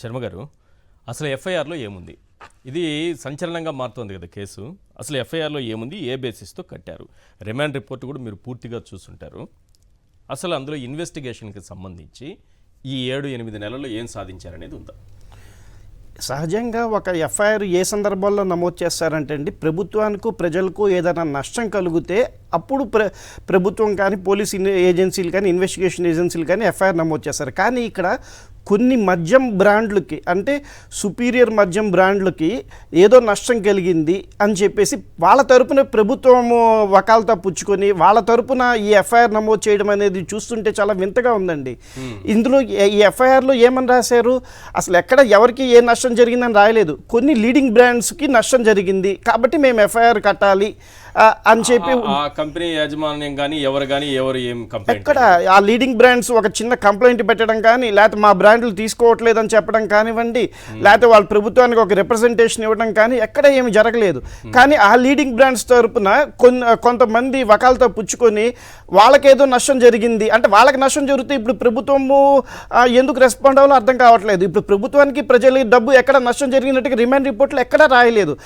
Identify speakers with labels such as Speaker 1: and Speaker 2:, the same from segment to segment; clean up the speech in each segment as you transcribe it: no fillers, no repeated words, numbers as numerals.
Speaker 1: శర్మ గారు, అసలు ఎఫ్ఐఆర్లో ఏముంది? ఇది సంచలనంగా మారుతోంది కదా కేసు. అసలు ఎఫ్ఐఆర్లో ఏముంది, ఏ బేసిస్తో కట్టారు? రిమాండ్ రిపోర్ట్ కూడా మీరు పూర్తిగా చూసుంటారు. అసలు అందులో ఇన్వెస్టిగేషన్కి సంబంధించి ఈ 7-8 నెలల్లో ఏం సాధించారనేది ఉందా?
Speaker 2: సహజంగా ఒక ఎఫ్ఐఆర్ ఏ సందర్భాల్లో నమోదు చేస్తారంటే అండి, ప్రభుత్వానికి ప్రజలకు ఏదైనా నష్టం కలిగితే అప్పుడు ప్రభుత్వం కానీ పోలీస్ ఏజెన్సీలు కానీ ఇన్వెస్టిగేషన్ ఏజెన్సీలు కానీ ఎఫ్ఐఆర్ నమోదు చేస్తారు. కానీ ఇక్కడ కొన్ని మద్యం బ్రాండ్లకి, అంటే సుపీరియర్ మద్యం బ్రాండ్లకి ఏదో నష్టం కలిగింది అని చెప్పేసి వాళ్ళ తరపున ప్రభుత్వము వకాలతా పుచ్చుకొని వాళ్ళ తరపున ఈ ఎఫ్ఐఆర్ నమోదు చేయడం అనేది చూస్తుంటే చాలా వింతగా ఉందండి. ఇందులో ఈ ఎఫ్ఐఆర్లో ఏమని రాశారు? అసలు ఎక్కడ ఎవరికి ఏ నష్టం జరిగిందని రాయలేదు. కొన్ని లీడింగ్ బ్రాండ్స్కి నష్టం జరిగింది కాబట్టి మేము ఎఫ్ఐఆర్ కట్టాలి అని చెప్పి
Speaker 1: కంపెనీ యాజమాన్యం కానీ ఎవరు ఏం కంప్లైంట్,
Speaker 2: ఎక్కడ ఆ లీడింగ్ బ్రాండ్స్ ఒక చిన్న కంప్లైంట్ పెట్టడం కానీ, లేకపోతే మా బ్రాండ్లు తీసుకోవట్లేదని చెప్పడం కానివ్వండి, లేకపోతే వాళ్ళ ప్రభుత్వానికి ఒక రిప్రజెంటేషన్ ఇవ్వడం కానీ ఎక్కడ ఏమి జరగలేదు. కానీ ఆ లీడింగ్ బ్రాండ్స్ తరపున కొంతమంది వకాలతో పుచ్చుకొని వాళ్ళకేదో నష్టం జరిగింది అంటే, వాళ్ళకి నష్టం జరిగితే ఇప్పుడు ప్రభుత్వము ఎందుకు రెస్పాండ్ అవ్వాలో అర్థం కావట్లేదు. ఇప్పుడు ప్రభుత్వానికి ప్రజల డబ్బు ఎక్కడ నష్టం జరిగినట్టుగా రిమాండ్ రిపోర్ట్లు ఎక్కడా రాయలేదు.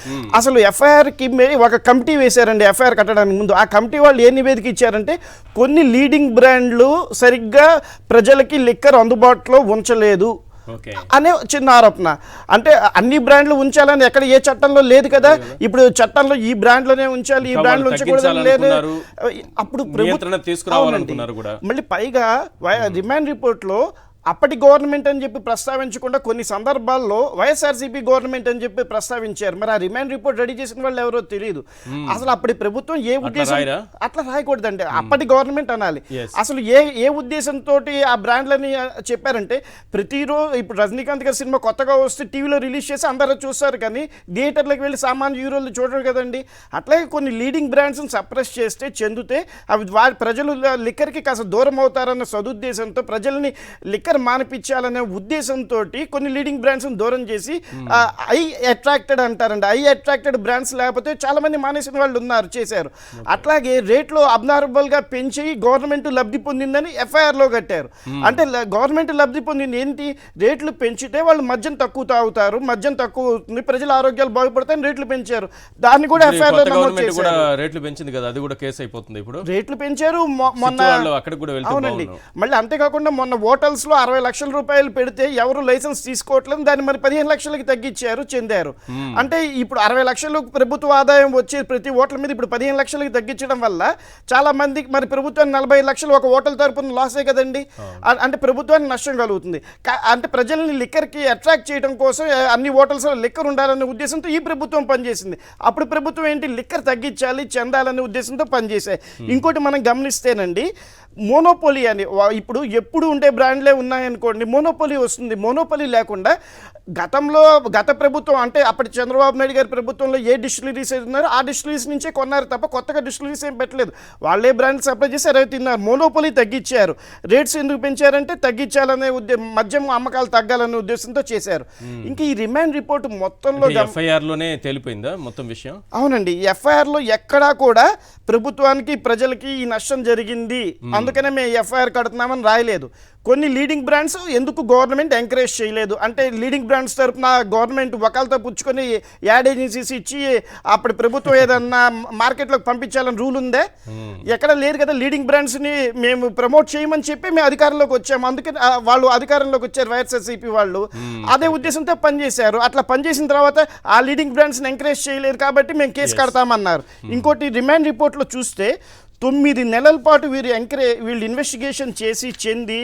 Speaker 2: అసలు ఎఫ్ఐఆర్కి ఒక కమిటీ వేశారండి ఎఫ్ఐఆర్ కట్టడానికి ముందు. ఆ కమిటీ వాళ్ళు ఏ నివేదిక ఇచ్చారంటే, కొన్ని లీడింగ్ బ్రాండ్లు సరిగ్గా ప్రజలకి లిక్కర్ అందుబాటులో ఉంచలేదు అనే చిన్న ఆరోపణ. అంటే అన్ని బ్రాండ్లు ఉంచాలని ఎక్కడ ఏ చట్టంలో లేదు కదా. ఇప్పుడు చట్టంలో ఈ బ్రాండ్లోనే ఉంచాలి, ఈ బ్రాండ్లు ఉంచకూడదని లేదు. అప్పుడు మళ్ళీ పైగా రిమాండ్ రిపోర్ట్లో అప్పటి గవర్నమెంట్ అని చెప్పి ప్రస్తావించకుండా కొన్ని సందర్భాల్లో వైఎస్ఆర్సీపీ గవర్నమెంట్ అని చెప్పి ప్రస్తావించారు. మరి ఆ రిమాండ్ రిపోర్ట్ రెడీ చేసిన వాళ్ళు ఎవరో తెలియదు. అసలు అప్పటి ప్రభుత్వం ఏ ఉద్దేశం, అట్లా రాయకూడదండి, అప్పటి గవర్నమెంట్ అనాలి. అసలు ఏ ఉద్దేశంతో ఆ బ్రాండ్లని చెప్పారంటే, ప్రతిరోజు ఇప్పుడు రజనీకాంత్ గారి సినిమా కొత్తగా వస్తే టీవీలో రిలీజ్ చేసి అందరూ చూస్తారు, కానీ థియేటర్లకు వెళ్ళి సామాన్య హీరోలు చూడరు కదండి. అట్లాగే కొన్ని లీడింగ్ బ్రాండ్స్ని సప్రెస్ చేస్తే చెందితే అవి ప్రజలు లిక్కర్కి కాస్త దూరం అవుతారన్న సదుద్దేశంతో, ప్రజల్ని లిక్కర్ మానిపించాలనే ఉద్దేశంతో కొన్ని లీడింగ్ బ్రాండ్స్ దూరం చేసి ఐ అట్రాక్టెడ్ అంటారండి. ఐ అట్రాక్టెడ్ బ్రాండ్స్ లేకపోతే చాలా మంది మానేసిన వాళ్ళు ఉన్నారు, చేశారు. అట్లాగే రేట్లు అబ్నార్మల్ గా పెంచి గవర్నమెంట్ లబ్ధి పొందిందని ఎఫ్ఐఆర్లో కట్టారు. అంటే గవర్నమెంట్ లబ్ధి పొందింది ఏంటి? రేట్లు పెంచితే వాళ్ళు మద్యం తక్కువ తాగుతారు, మద్యం తక్కువ అవుతుంది, ప్రజల ఆరోగ్యాలు బాగుపడతాయని రేట్లు పెంచారు. దాన్ని కూడా ఎఫ్ఐఆర్లో నమోదు చేశారు.
Speaker 1: రేట్లు పెంచింది కదా, అది కూడా కేసు అయిపోతుంది. ఇప్పుడు
Speaker 2: రేట్లు పెంచారు మొన్న. అవునండి. మళ్ళీ అంతేకాకుండా మొన్న హోటల్స్ లో 60 లక్షల రూపాయలు పెడితే ఎవరు లైసెన్స్ తీసుకోవట్లేదు, దాన్ని మరి 15 లక్షలకి తగ్గించారు, చెందారు. అంటే ఇప్పుడు 60 లక్షలు ప్రభుత్వ ఆదాయం వచ్చే ప్రతి హోటల్ మీద ఇప్పుడు 15 లక్షలకి తగ్గించడం వల్ల చాలా మందికి మరి ప్రభుత్వానికి 45 లక్షలు ఒక హోటల్ తరపున లాసే కదండి. అంటే ప్రభుత్వానికి నష్టం కలుగుతుంది. అంటే ప్రజల్ని లిక్కర్కి అట్రాక్ట్ చేయడం కోసం అన్ని హోటల్స్లో లిక్కర్ ఉండాలనే ఉద్దేశంతో ఈ ప్రభుత్వం పనిచేసింది. అప్పుడు ప్రభుత్వం ఏంటి, లిక్కర్ తగ్గించాలి, చెందాలనే ఉద్దేశంతో పనిచేశాయి. ఇంకోటి మనం గమనిస్తేనండి, మోనోపోలీ అని ఇప్పుడు ఎప్పుడు ఉండే బ్రాండ్లే ఉన్నాయనుకోండి, మోనోపోలీ వస్తుంది. మోనోపోలీ లేకుండా గత ప్రభుత్వం అంటే అప్పటి చంద్రబాబు నాయుడు గారి ప్రభుత్వంలో ఏ డిస్టిలరీస్ ఉన్నారో ఆ డిస్టిలరీస్ నుంచే కొన్నారు తప్ప కొత్తగా డిస్టిలరీస్ ఏం పెట్టలేదు. వాళ్ళే బ్రాండ్ సప్లై చేసి అరవై తిన్నారు. మోనోపోలీ తగ్గించారు. రేట్స్ ఎందుకు పెంచారంటే తగ్గించాలనే మద్యం అమ్మకాలు తగ్గాలనే ఉద్దేశంతో చేశారు. ఇంకా ఈ రిమాండ్ రిపోర్ట్ మొత్తంలో
Speaker 1: ఎఫ్ఐఆర్లోనే తెలిపోయిందా మొత్తం విషయం?
Speaker 2: అవునండి. ఎఫ్ఐఆర్లో ఎక్కడా కూడా ప్రభుత్వానికి ప్రజలకి ఈ నష్టం జరిగింది అందుకనే మేము ఎఫ్ఐఆర్ కడుతున్నామని రాయలేదు. కొన్ని లీడింగ్ బ్రాండ్స్ ఎందుకు గవర్నమెంట్ ఎంకరేజ్ చేయలేదు అంటే, లీడింగ్ బ్రాండ్స్ తరఫున గవర్నమెంట్ వకాలతో పుచ్చుకొని యాడ్ ఏజెన్సీస్ ఇచ్చి అప్పుడు ప్రభుత్వం ఏదన్నా మార్కెట్లోకి పంపించాలని రూల్ ఉందే? ఎక్కడ లేదు కదా. లీడింగ్ బ్రాండ్స్ని మేము ప్రమోట్ చేయమని చెప్పి మేము అధికారంలోకి వచ్చాము. అందుకే వాళ్ళు అధికారంలోకి వచ్చారు, వైఎస్ఆర్సీపీ వాళ్ళు. అదే ఉద్దేశంతో పనిచేశారు. అట్లా పనిచేసిన తర్వాత ఆ లీడింగ్ బ్రాండ్స్ని ఎంకరేజ్ చేయలేదు కాబట్టి మేము కేసు కడతామన్నారు. ఇంకోటి రిమాండ్ రిపోర్ట్లో చూస్తే 9 నెలల పాటు వీళ్ళు ఇన్వెస్టిగేషన్ చేసి చెంది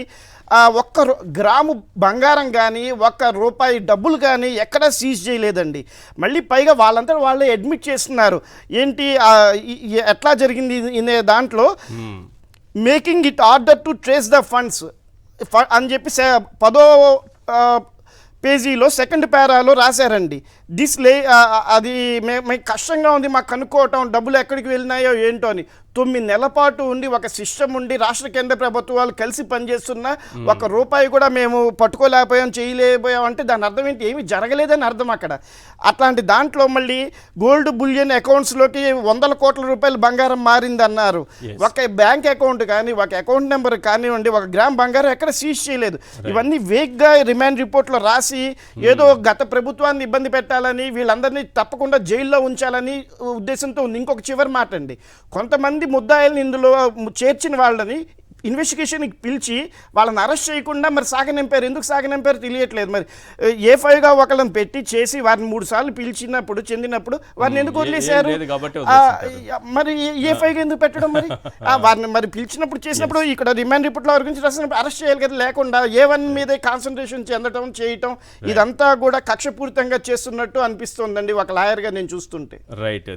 Speaker 2: ఒక్క గ్రాము బంగారం కానీ ఒక్క రూపాయి డబ్బులు కానీ ఎక్కడా సీజ్ చేయలేదండి. మళ్ళీ పైగా వాళ్ళంతా వాళ్ళే అడ్మిట్ చేస్తున్నారు. ఏంటి ఎట్లా జరిగింది ఇనే దాంట్లో, making it order to trace the funds అని చెప్పి 10వ పేజీలో సెకండ్ పారాలో రాశారండి. అది మేము కష్టంగా ఉంది మాకు కనుక్కోవటం, డబ్బులు ఎక్కడికి వెళ్ళినాయో ఏంటో అని. 9 నెలల పాటు ఉండి ఒక సిస్టమ్ ఉండి రాష్ట్ర కేంద్ర ప్రభుత్వాలు కలిసి పనిచేస్తున్నా ఒక రూపాయి కూడా మేము పట్టుకోలేకపోయాం చేయలేకపోయాం అంటే దాని అర్థం ఏంటి? ఏమీ జరగలేదని అర్థం అక్కడ. అట్లాంటి దాంట్లో మళ్ళీ గోల్డ్ బులియన్ అకౌంట్స్లోకి 100 కోట్ల రూపాయలు బంగారం మారిందన్నారు. ఒక బ్యాంక్ అకౌంట్ కానీ ఒక అకౌంట్ నెంబర్ కానివ్వండి, ఒక గ్రామ్ బంగారం ఎక్కడ సీజ్ చేయలేదు. ఇవన్నీ వేగ్గా రిమాండ్ రిపోర్ట్లో రాసి ఏదో గత ప్రభుత్వాన్ని ఇబ్బంది పెట్టాలని, వీళ్ళందరినీ తప్పకుండా జైల్లో ఉంచాలని ఉద్దేశంతో ఉంది. ఇంకొక చివరి మాట అండి, కొంతమంది ముద్దాయిల్ని ఇందులో చేర్చిన వాళ్ళని ఇన్వెస్టిగేషన్కి పిలిచి వాళ్ళని అరెస్ట్ చేయకుండా మరి సాగనింపారు. ఎందుకు సాగనింపారు తెలియట్లేదు. మరి A5గా ఒకళ్ళని పెట్టి చేసి వారిని 3 సార్లు పిలిచినప్పుడు చెందినప్పుడు వారిని ఎందుకు వదిలేశారు? మరి A5గా ఎందుకు పెట్టడం? మరి వారిని మరి పిలిచినప్పుడు చేసినప్పుడు ఇక్కడ రిమాండ్ రిపోర్ట్లో వారి గురించి రాసినప్పుడు అరెస్ట్ చేయాలి కదా. లేకుండా A1 మీదే కాన్సన్ట్రేషన్ చెందడం చేయటం ఇదంతా కూడా కక్షపూరితంగా చేస్తున్నట్టు అనిపిస్తోందండి ఒక లాయర్గా నేను చూస్తుంటే.
Speaker 1: రైట్.